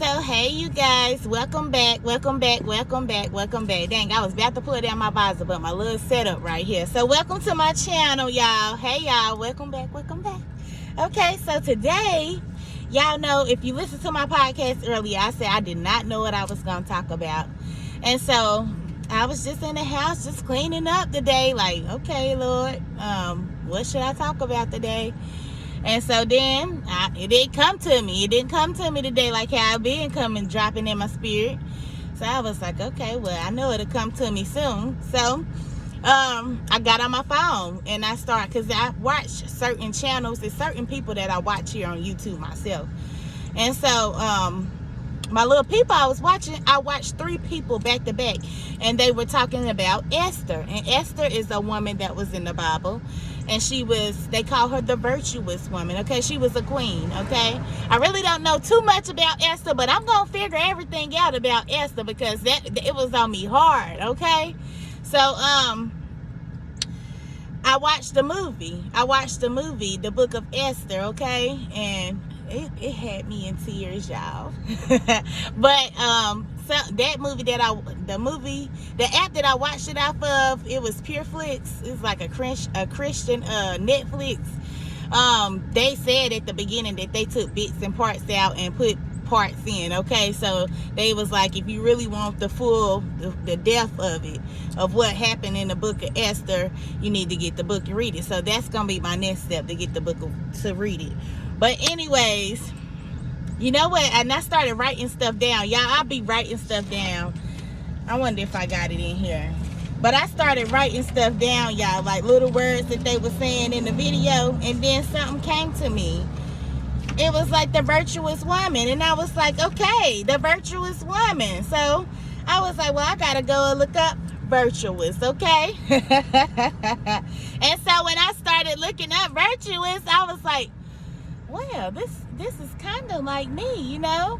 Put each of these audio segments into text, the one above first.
So hey you guys, welcome back. Dang, I was about to pull down my visor, but my little setup right here. So welcome to my channel, y'all. Hey y'all, welcome back. Okay, so today, y'all know, if you listened to my podcast earlier, I said I did not know what I was going to talk about. And so I was just in the house, just cleaning up today, like, okay, Lord, what should I talk about today? And so then it didn't come to me. It didn't come to me today like how it been dropping in my spirit. So I was like, okay, well, I know it'll come to me soon. So I got on my phone and I started, because I watch certain channels. There's certain people that I watch here on YouTube myself. And so my little people I watched 3 people back to back, and they were talking about Esther. And Esther is a woman that was in the Bible, and they call her the virtuous woman. Okay, she was a queen. Okay, I really don't know too much about Esther, but I'm gonna figure everything out about Esther, because it was on me hard. Okay, so I watched the movie, the book of Esther. Okay, and it had me in tears, y'all. But so that movie the app that I watched it off of, it was PureFlix. It's like a Christian Netflix. They said at the beginning that they took bits and parts out and put parts in. Okay, so they was like, if you really want the depth of it, of what happened in the book of Esther, you need to get the book and read it. So that's gonna be my next step, to get the book to read it. But anyways, you know what? And I started writing stuff down. Y'all, I'll be writing stuff down. I wonder if I got it in here. But I started writing stuff down, y'all, like little words that they were saying in the video. And then something came to me. It was like the virtuous woman. And I was like, okay, the virtuous woman. So I was like, well, I got to go and look up virtuous, okay? And so when I started looking up virtuous, I was like, well, this is kind of like me, you know.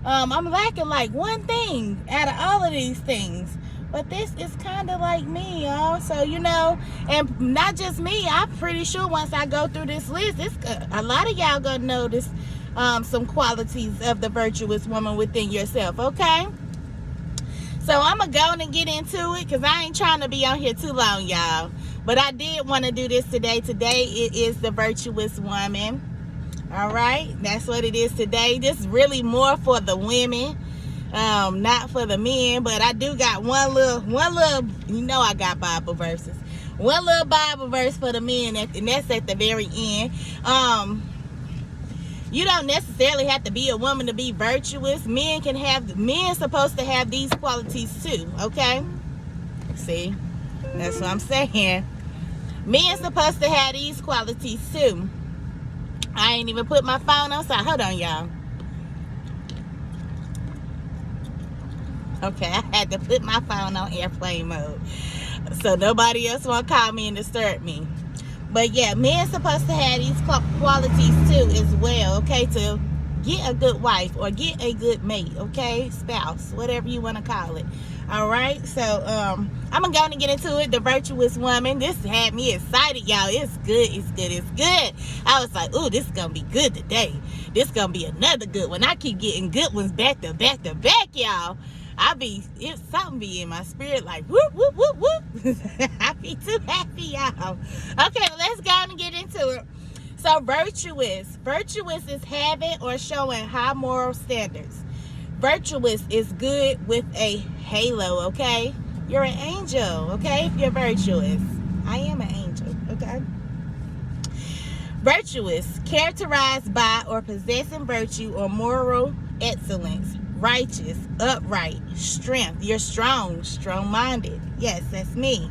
I'm lacking like one thing out of all of these things, but this is kind of like me, y'all. So, you know, and not just me, I'm pretty sure once I go through this list, a lot of y'all gonna notice some qualities of the virtuous woman within yourself, okay? So I'm gonna go and get into it, because I ain't trying to be on here too long, y'all. But I did want to do this today. Today it is the virtuous woman. All right, that's what it is today. This is really more for the women, not for the men. But I do got one little, you know, I got Bible verses. One little Bible verse for the men, and that's at the very end. You don't necessarily have to be a woman to be virtuous. Men supposed to have these qualities too. Okay, see, that's what I'm saying. Men supposed to have these qualities too. I ain't even put my phone on, so hold on, y'all. Okay, I had to put my phone on airplane mode, so nobody else won't call me and disturb me. But yeah, men supposed to have these qualities too as well, okay, to get a good wife or get a good mate, okay, spouse, whatever you want to call it. All right, so I'm gonna go and get into it. The virtuous woman. This had me excited, y'all. It's good. I was like, ooh, this is gonna be good today. This is gonna be another good one. I keep getting good ones back to back, y'all. Something be in my spirit like whoop whoop whoop whoop. I be too happy, y'all. Okay, let's go and get into it. So virtuous is having or showing high moral standards. Virtuous is good with a halo, okay? You're an angel, okay? If you're virtuous. I am an angel, okay? Virtuous, characterized by or possessing virtue or moral excellence. Righteous, upright, strength. You're strong-minded. Yes, that's me.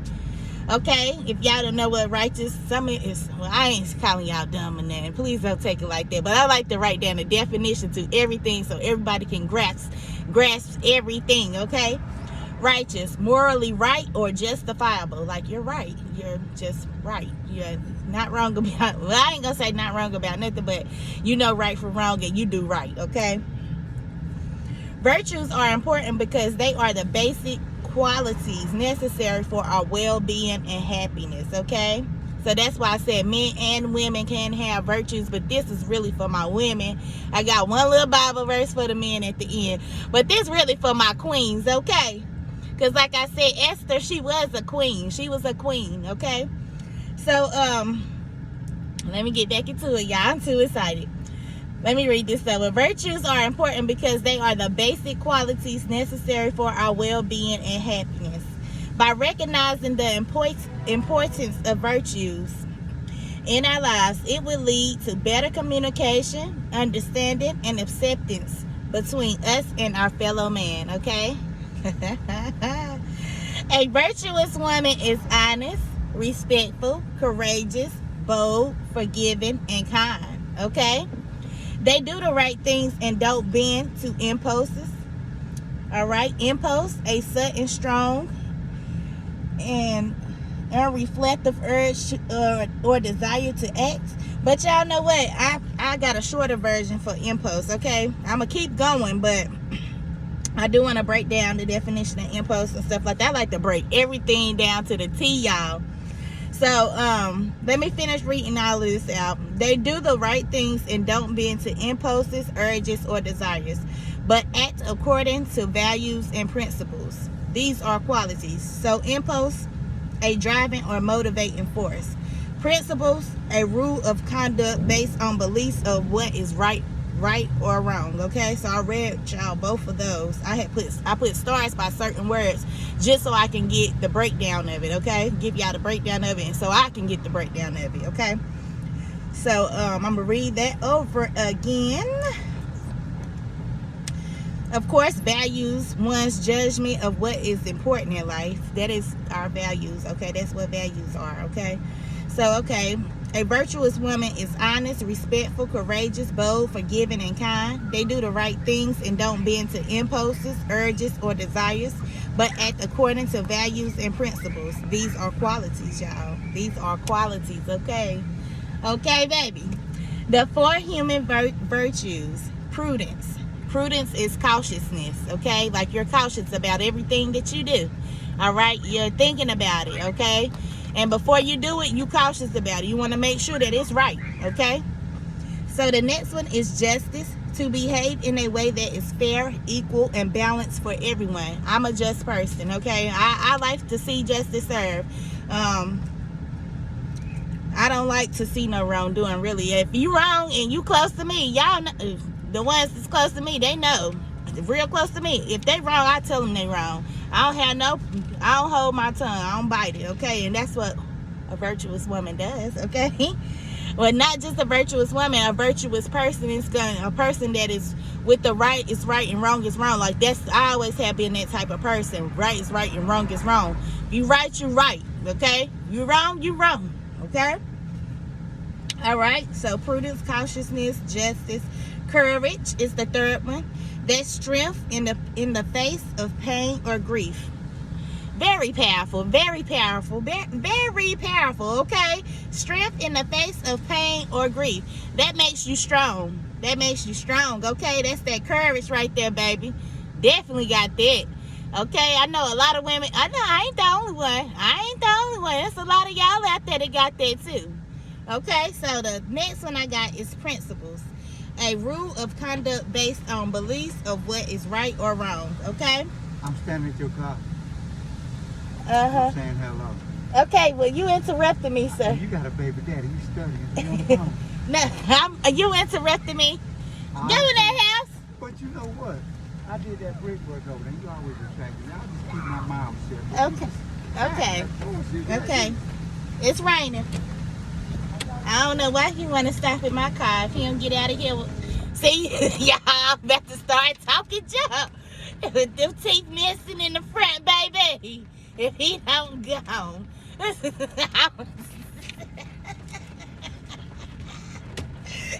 Okay, if y'all don't know what righteous is, well, I ain't calling y'all dumb and that. Please don't take it like that. But I like to write down the definition to everything so everybody can grasp everything, okay? Righteous, morally right or justifiable. Like, you're right. You're just right. You're not wrong about, well, I ain't gonna say not wrong about nothing, but you know right from wrong and you do right, okay? Virtues are important because they are the basic qualities necessary for our well-being and happiness, okay? So that's why I said men and women can have virtues, but this is really for my women. I got one little Bible verse for the men at the end, but this really for my queens, okay? Because like I said, Esther, she was a queen. She was a queen, okay? So, let me get back into it, y'all. I'm too excited. Let me read this over. Virtues are important because they are the basic qualities necessary for our well-being and happiness. By recognizing the importance of virtues in our lives, it will lead to better communication, understanding, and acceptance between us and our fellow man, okay? A virtuous woman is honest, respectful, courageous, bold, forgiving, and kind, okay? They do the right things and don't bend to impulses, all right? Impulse, a sudden, strong, and unreflective urge or desire to act. But y'all know what? I got a shorter version for impulse, okay? I'm going to keep going, but I do want to break down the definition of impulse and stuff like that. I like to break everything down to the T, y'all. So, let me finish reading all of this out. They do the right things and don't bend to impulses, urges, or desires, but act according to values and principles. These are qualities. So impulse, a driving or motivating force. Principles, a rule of conduct based on beliefs of what is right or wrong. Okay, so I read y'all both of those. I put stars by certain words just so I can get the breakdown of it. Okay, give y'all the breakdown of it, and so I can get the breakdown of it. Okay, so I'm gonna read that over again. Of course, values one's judgment of what is important in life. That is our values, okay? That's what values are, okay? So, okay, a virtuous woman is honest, respectful, courageous, bold, forgiving, and kind. They do the right things and don't bend to impulses, urges, or desires, but act according to values and principles. These are qualities, y'all. These are qualities, okay? Okay, baby. The 4 human virtues. Prudence. Prudence is cautiousness, okay? Like you're cautious about everything that you do, all right? You're thinking about it, okay? And before you do it, you cautious about it. You want to make sure that it's right, okay? So the next one is justice, to behave in a way that is fair, equal, and balanced for everyone. I'm a just person, okay? I like to see justice served. I don't like to see no wrongdoing, really. If you wrong and you close to me, y'all know. The ones that's close to me, they know. Real close to me. If they wrong, I tell them they wrong. I don't hold my tongue. I don't bite it, okay? And that's what a virtuous woman does, okay? Well, not just a virtuous woman, a virtuous person is a person that is with the right is right and wrong is wrong. Like I always have been that type of person. Right is right and wrong is wrong. If you right, you right, okay? You wrong, okay? All right, so prudence, cautiousness, justice, courage is the third one. That's strength in the face of pain or grief. Very powerful, very powerful, very powerful, okay? Strength in the face of pain or grief. That makes you strong. That makes you strong, okay? That's that courage right there, baby. Definitely got that. Okay, I know a lot of women. I know I ain't the only one. There's a lot of y'all out there that got that too. Okay, so the next one I got is principles. A rule of conduct based on beliefs of what is right or wrong, okay? I'm standing at your car. I'm saying hello. Okay, well, you interrupted me, sir. You got a baby daddy. You studying. You on the phone. No, you interrupted me. Go in that house. But you know what? I did that brickwork over there. You always distracted me. I'll just keep my mouth shut. Okay. It's raining. I don't know why he want to stop at my car if he don't get out of here. See, y'all about to start talking junk. With them teeth missing in the front, baby. If he don't go.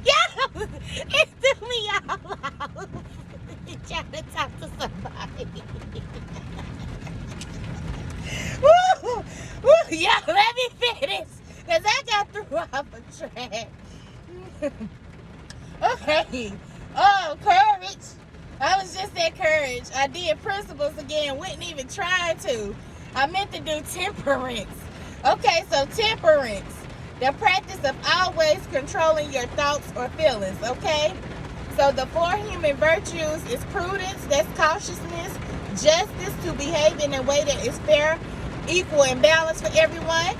Y'all, it threw me all out. Trying to talk to somebody. Woo! Y'all, let me finish. Because I got threw off a track. Okay. Oh, courage. I was just at courage. I did principles again. Wasn't even trying to. I meant to do temperance. Okay, so temperance. The practice of always controlling your thoughts or feelings, okay? So the 4 human virtues is prudence, that's cautiousness, justice, to behave in a way that is fair, equal, and balanced for everyone,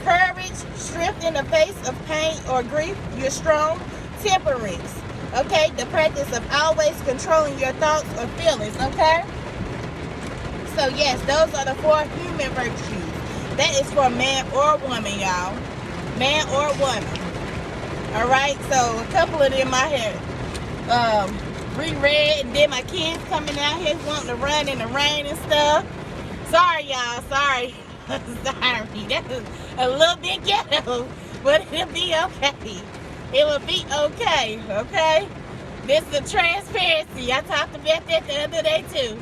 courage, strength in the face of pain or grief, you're strong, temperance, okay? The practice of always controlling your thoughts or feelings, okay? So yes, those are the 4 human virtues. That is for man or woman, y'all. Man or woman. All right, so a couple of them I had reread, and then my kids coming out here wanting to run in the rain and stuff. Sorry, y'all. Sorry. Sorry. That was a little bit ghetto, but it'll be okay. It will be okay. Okay. This is a transparency. I talked about that the other day too.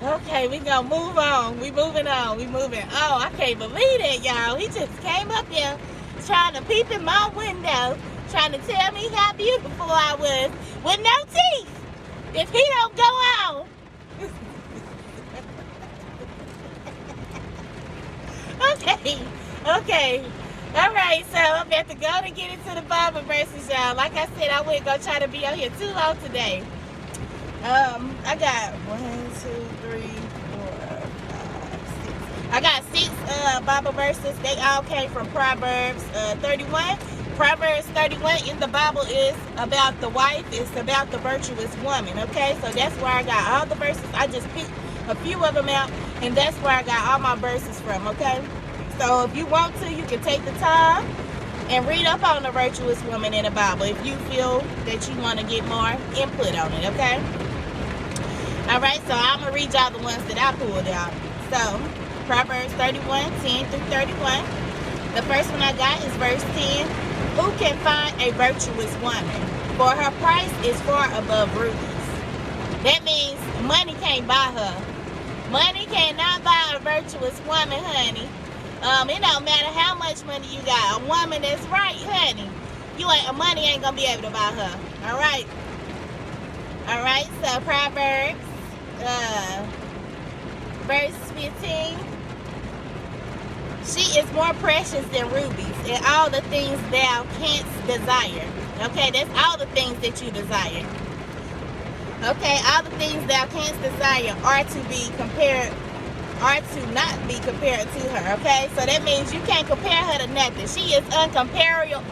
Okay, we gonna move on. We moving on. We moving. Oh, I can't believe that, y'all. He just came up here trying to peep in my window, trying to tell me how beautiful I was with no teeth. If he don't go on. Okay. All right, so I'm about to go and get into the Bible verses, y'all. Like I said, I wasn't gonna try to be on here too long today. I got 1, 2, 3, 4, 5, 6. I got 6 Bible verses. They all came from Proverbs 31. Proverbs 31 in the Bible is about the wife. It's about the virtuous woman, okay? So that's where I got all the verses. I just picked a few of them out, and that's where I got all my verses from, okay? So if you want to, you can take the time and read up on the virtuous woman in the Bible if you feel that you want to get more input on it, okay? All right, so I'm going to read y'all the ones that I pulled out. So, Proverbs 31, 10 through 31. The first one I got is verse 10. Who can find a virtuous woman? For her price is far above rubies. That means money can't buy her. Money cannot buy a virtuous woman, honey. It don't matter how much money you got. A woman that's right, honey. Money ain't going to be able to buy her. All right. All right, so Proverbs verse 15. She is more precious than rubies and all the things thou canst desire. Okay, that's all the things that you desire. Okay, all the things thou canst desire are to not be compared to her. Okay, so that means you can't compare her to nothing. She is uncomparable,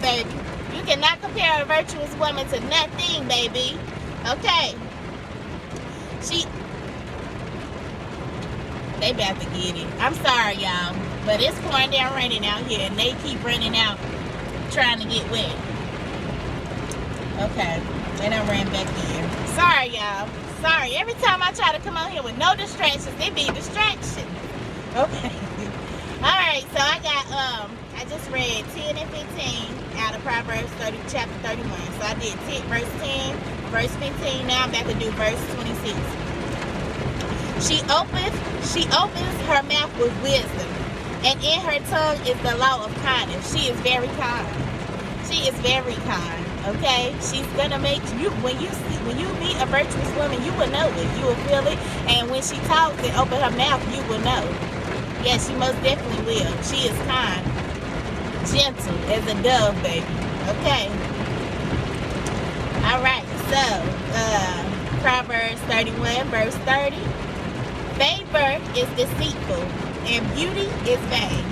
baby. You cannot compare a virtuous woman to nothing, baby. Okay. They about to get it. I'm sorry, y'all. But it's pouring down raining out here, and they keep running out trying to get wet. Okay. And I ran back in. Sorry, y'all. Sorry. Every time I try to come out here with no distractions, they be distractions. Okay. All right. So I just read 10 and 15 out of Proverbs chapter 31. So I did verse 10, verse 15. Now I'm about to do verse 26. She opens her mouth with wisdom, and in her tongue is the law of kindness. She is very kind. She is very kind. Okay, she's gonna make you when you meet a virtuous woman, you will know it. You will feel it, and when she talks and open her mouth, you will know. Yes, she most definitely will. She is kind, gentle as a dove, baby. Okay. All right. So Proverbs 31, verse 30. Favor is deceitful, and beauty is vain.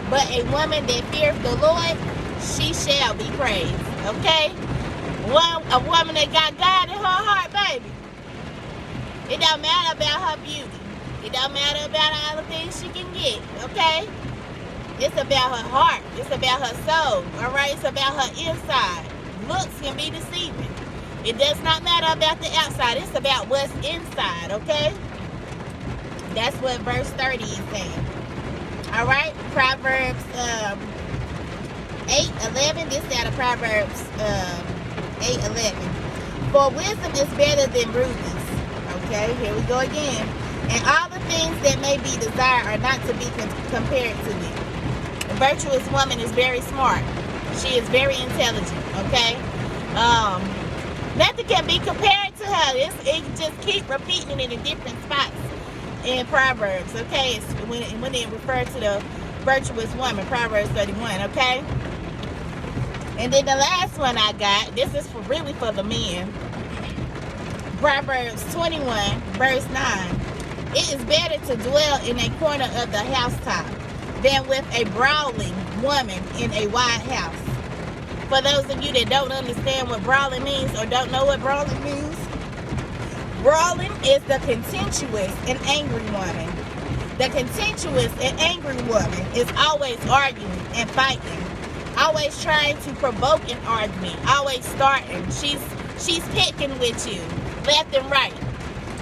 But a woman that feareth the Lord, she shall be praised. Okay? A woman that got God in her heart, baby. It don't matter about her beauty. It don't matter about all the things she can get. Okay? It's about her heart. It's about her soul. All right? It's about her inside. Looks can be deceiving. It does not matter about the outside. It's about what's inside. Okay? That's what verse 30 is saying. All right? Proverbs 8:11. This is out of Proverbs 8:11. For wisdom is better than rubies. Okay, here we go again. And all the things that may be desired are not to be compared to it. A virtuous woman is very smart. She is very intelligent. Okay? Nothing can be compared to her. It just keep repeating it in different spots in Proverbs. Okay? It's when it refers to the Virtuous Woman, Proverbs 31, okay? And then the last one I got, this is really for the men. Proverbs 21, verse 9. It is better to dwell in a corner of the housetop than with a brawling woman in a wide house. For those of you that don't understand what brawling means or don't know what brawling means, brawling is the contentious and angry woman. The contentious and angry woman is always arguing and fighting, always trying to provoke an argument, always starting. She's picking with you, left and right.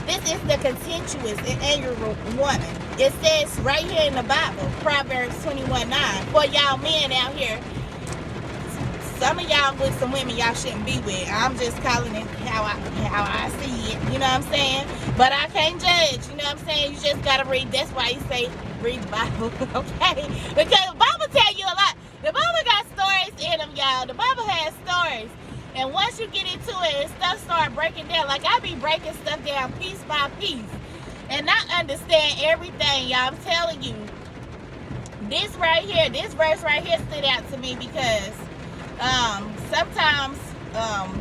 This is the contentious and angry woman. It says right here in the Bible, Proverbs 21:9. For y'all men out here, some of y'all with some women y'all shouldn't be with. I'm just calling it how I see it. You know what I'm saying? But I can't judge. You know what I'm saying? You just gotta read. That's why you say read the Bible, okay? Because the Bible tell you a lot. The Bible got stories in them, y'all. The Bible has stories. And once you get into it and stuff start breaking down, like I be breaking stuff down piece by piece and not understand everything, y'all. I'm telling you, this right here, this verse right here stood out to me because sometimes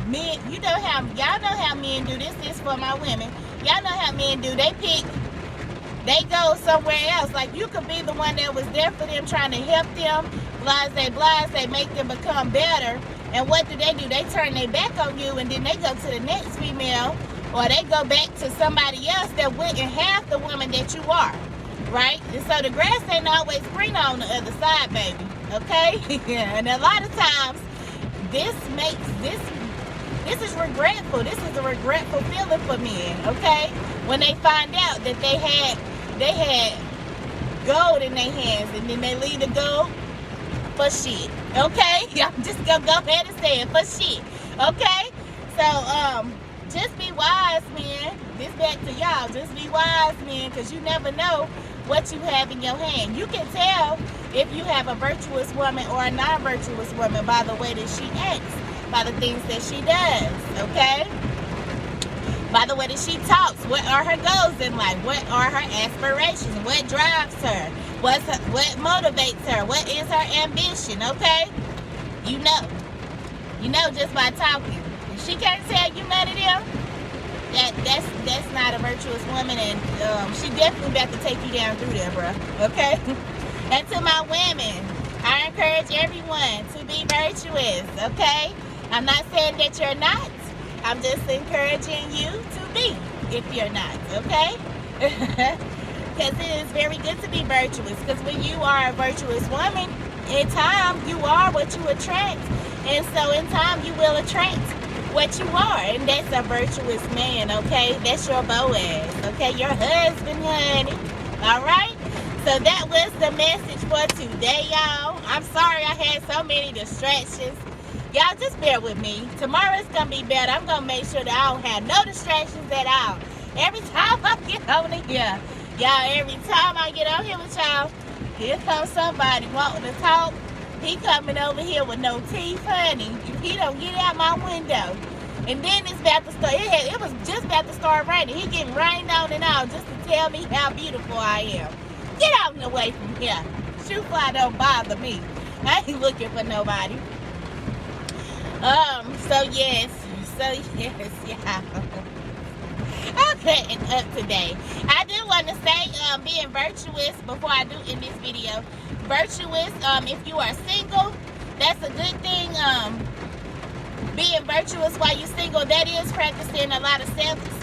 men, you know how, y'all know how men do this. This for my women. Y'all know how men do. They go somewhere else. Like you could be the one that was there for them, trying to help them, blase, make them become better. And what do? They turn their back on you, and then they go to the next female, or they go back to somebody else that wouldn't have the woman that you are, right? And so the grass ain't always greener on the other side, baby, okay? And a lot of times, this is regretful. This is a regretful feeling for men, okay? When they find out that they had gold in their hands, and then they leave the gold for shit, okay? I'm just gonna go ahead and say it, for shit, okay? So, just be wise, man. This back to y'all. Just be wise, man, because you never know what you have in your hand. You can tell if you have a virtuous woman or a non-virtuous woman by the way that she acts, by the things that she does, okay? By the way that she talks. What are her goals in life? What are her aspirations? What drives her? What motivates her? What is her ambition? Okay? You know just by talking. If she can't tell you none of them, that's not a virtuous woman, and she definitely about to take you down through there, bro. Okay? And to my women, I encourage everyone to be virtuous. Okay? I'm not saying that you're not. I'm just encouraging you to be if you're not. Okay? Because it is very good to be virtuous. Because when you are a virtuous woman, in time you are what you attract. And so in time you will attract what you are. And that's a virtuous man, okay? That's your Boaz, okay? Your husband, honey. Alright? So that was the message for today, y'all. I'm sorry I had so many distractions. Y'all just bear with me. Tomorrow's going to be better. I'm going to make sure that I don't have no distractions at all. Every time I get on here, y'all, every time I get on here with y'all, here comes somebody wanting to talk. He coming over here with no teeth, honey. If he don't get out my window. And then it's about to start. It was just about to start raining. He getting rained on and all just to tell me how beautiful I am. Get out and away from here. Shoe fly don't bother me. I ain't looking for nobody. So yes, yeah. Okay, and up today. I do want to say, being virtuous before I do in this video. Virtuous, if you are single, that's a good thing. Being virtuous while you're single, that is practicing a lot of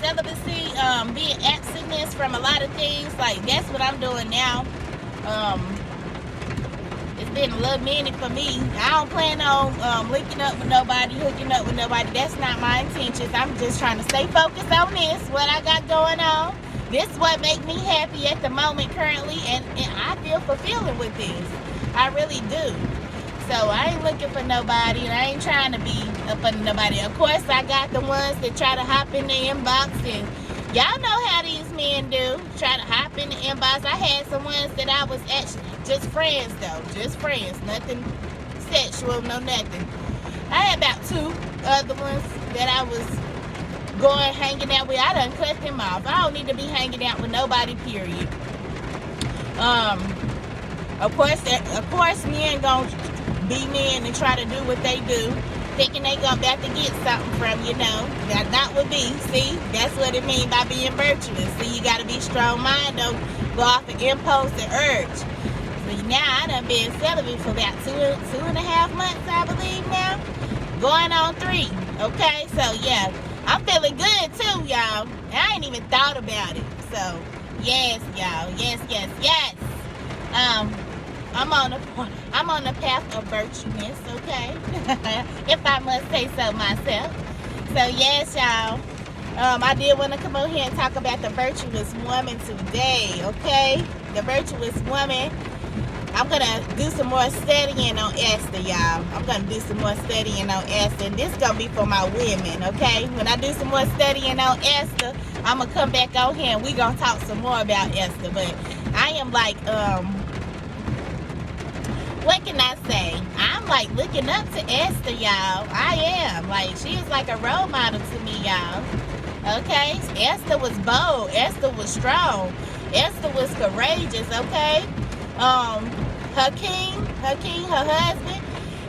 celibacy, being abstinence from a lot of things. Like, that's what I'm doing now. It's been a little minute for me. I don't plan on linking up with nobody, hooking up with nobody. That's not my intentions. I'm just trying to stay focused on this, what I got going on. This is what makes me happy at the moment currently, and I feel fulfilling with this. I really do. So I ain't looking for nobody, and I ain't trying to be up under nobody. Of course, I got the ones that try to hop in the inbox, and y'all know how these men do. Try to hop in the inbox. I had some ones that I was actually just friends, though. Just friends. Nothing sexual, no nothing. I had about 2 other ones that I was hanging out with. I done cut them off. I don't need to be hanging out with nobody, period. Of course, men gonna be men and try to do what they do, thinking they gonna be able to get something from you. Know that not would be. See, that's what it means by being virtuous. See, you gotta be strong-minded. Don't go off of impulse and urge. So now I done been celibate for about 2.5 months, I believe now, going on 3. Okay, so yeah, I'm feeling good too, y'all. I ain't even thought about it. So yes, y'all, yes. I'm on the path of virtueness, okay? If I must say so myself. So yes, y'all. I did want to come over here and talk about the virtuous woman today, okay? The virtuous woman. I'm gonna do some more studying on Esther, y'all. I'm gonna do some more studying on Esther, and this is gonna be for my women, okay? When I do some more studying on Esther, I'm gonna come back on here and we gonna talk some more about Esther. But I am like, what can I say? I'm like looking up to Esther, y'all. I am. Like, she is like a role model to me, y'all. Okay? Esther was bold. Esther was strong. Esther was courageous, okay? Her husband,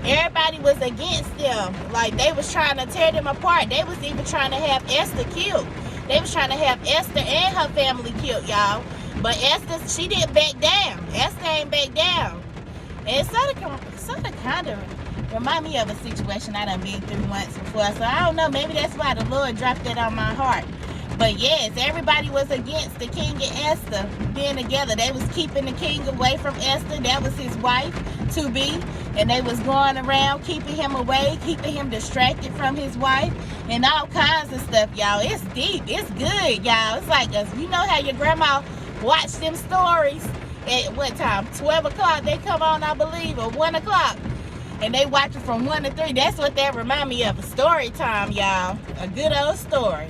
everybody was against them. Like, they was trying to tear them apart. They was even trying to have Esther killed. They was trying to have Esther and her family killed, y'all. But Esther, she didn't back down. Esther ain't back down. And it sort of kind of remind me of a situation I done been through once before. So I don't know, maybe that's why the Lord dropped that on my heart. But yes, everybody was against the king and Esther being together. They was keeping the king away from Esther. That was his wife to be. And they was going around keeping him away, keeping him distracted from his wife, and all kinds of stuff, y'all. It's deep. It's good, y'all. It's like, you know how your grandma watched them stories at what time? 12 o'clock they come on, I believe, or 1 o'clock. And they watch it from 1 to 3. That's what that remind me of. A story time, y'all. A good old story.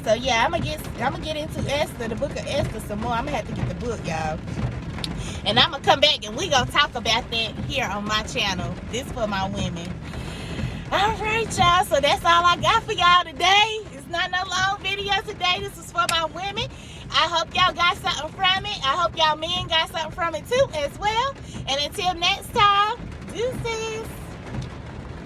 So yeah, I'm gonna get into Esther, the book of Esther, some more. I'm gonna have to get the book, y'all. And I'm gonna come back and we gonna talk about that here on my channel. This for my women. All right, y'all. So that's all I got for y'all today. It's not no long video today. This is for my women. I hope y'all got something from it. I hope y'all men got something from it too as well. And until next time, deuces.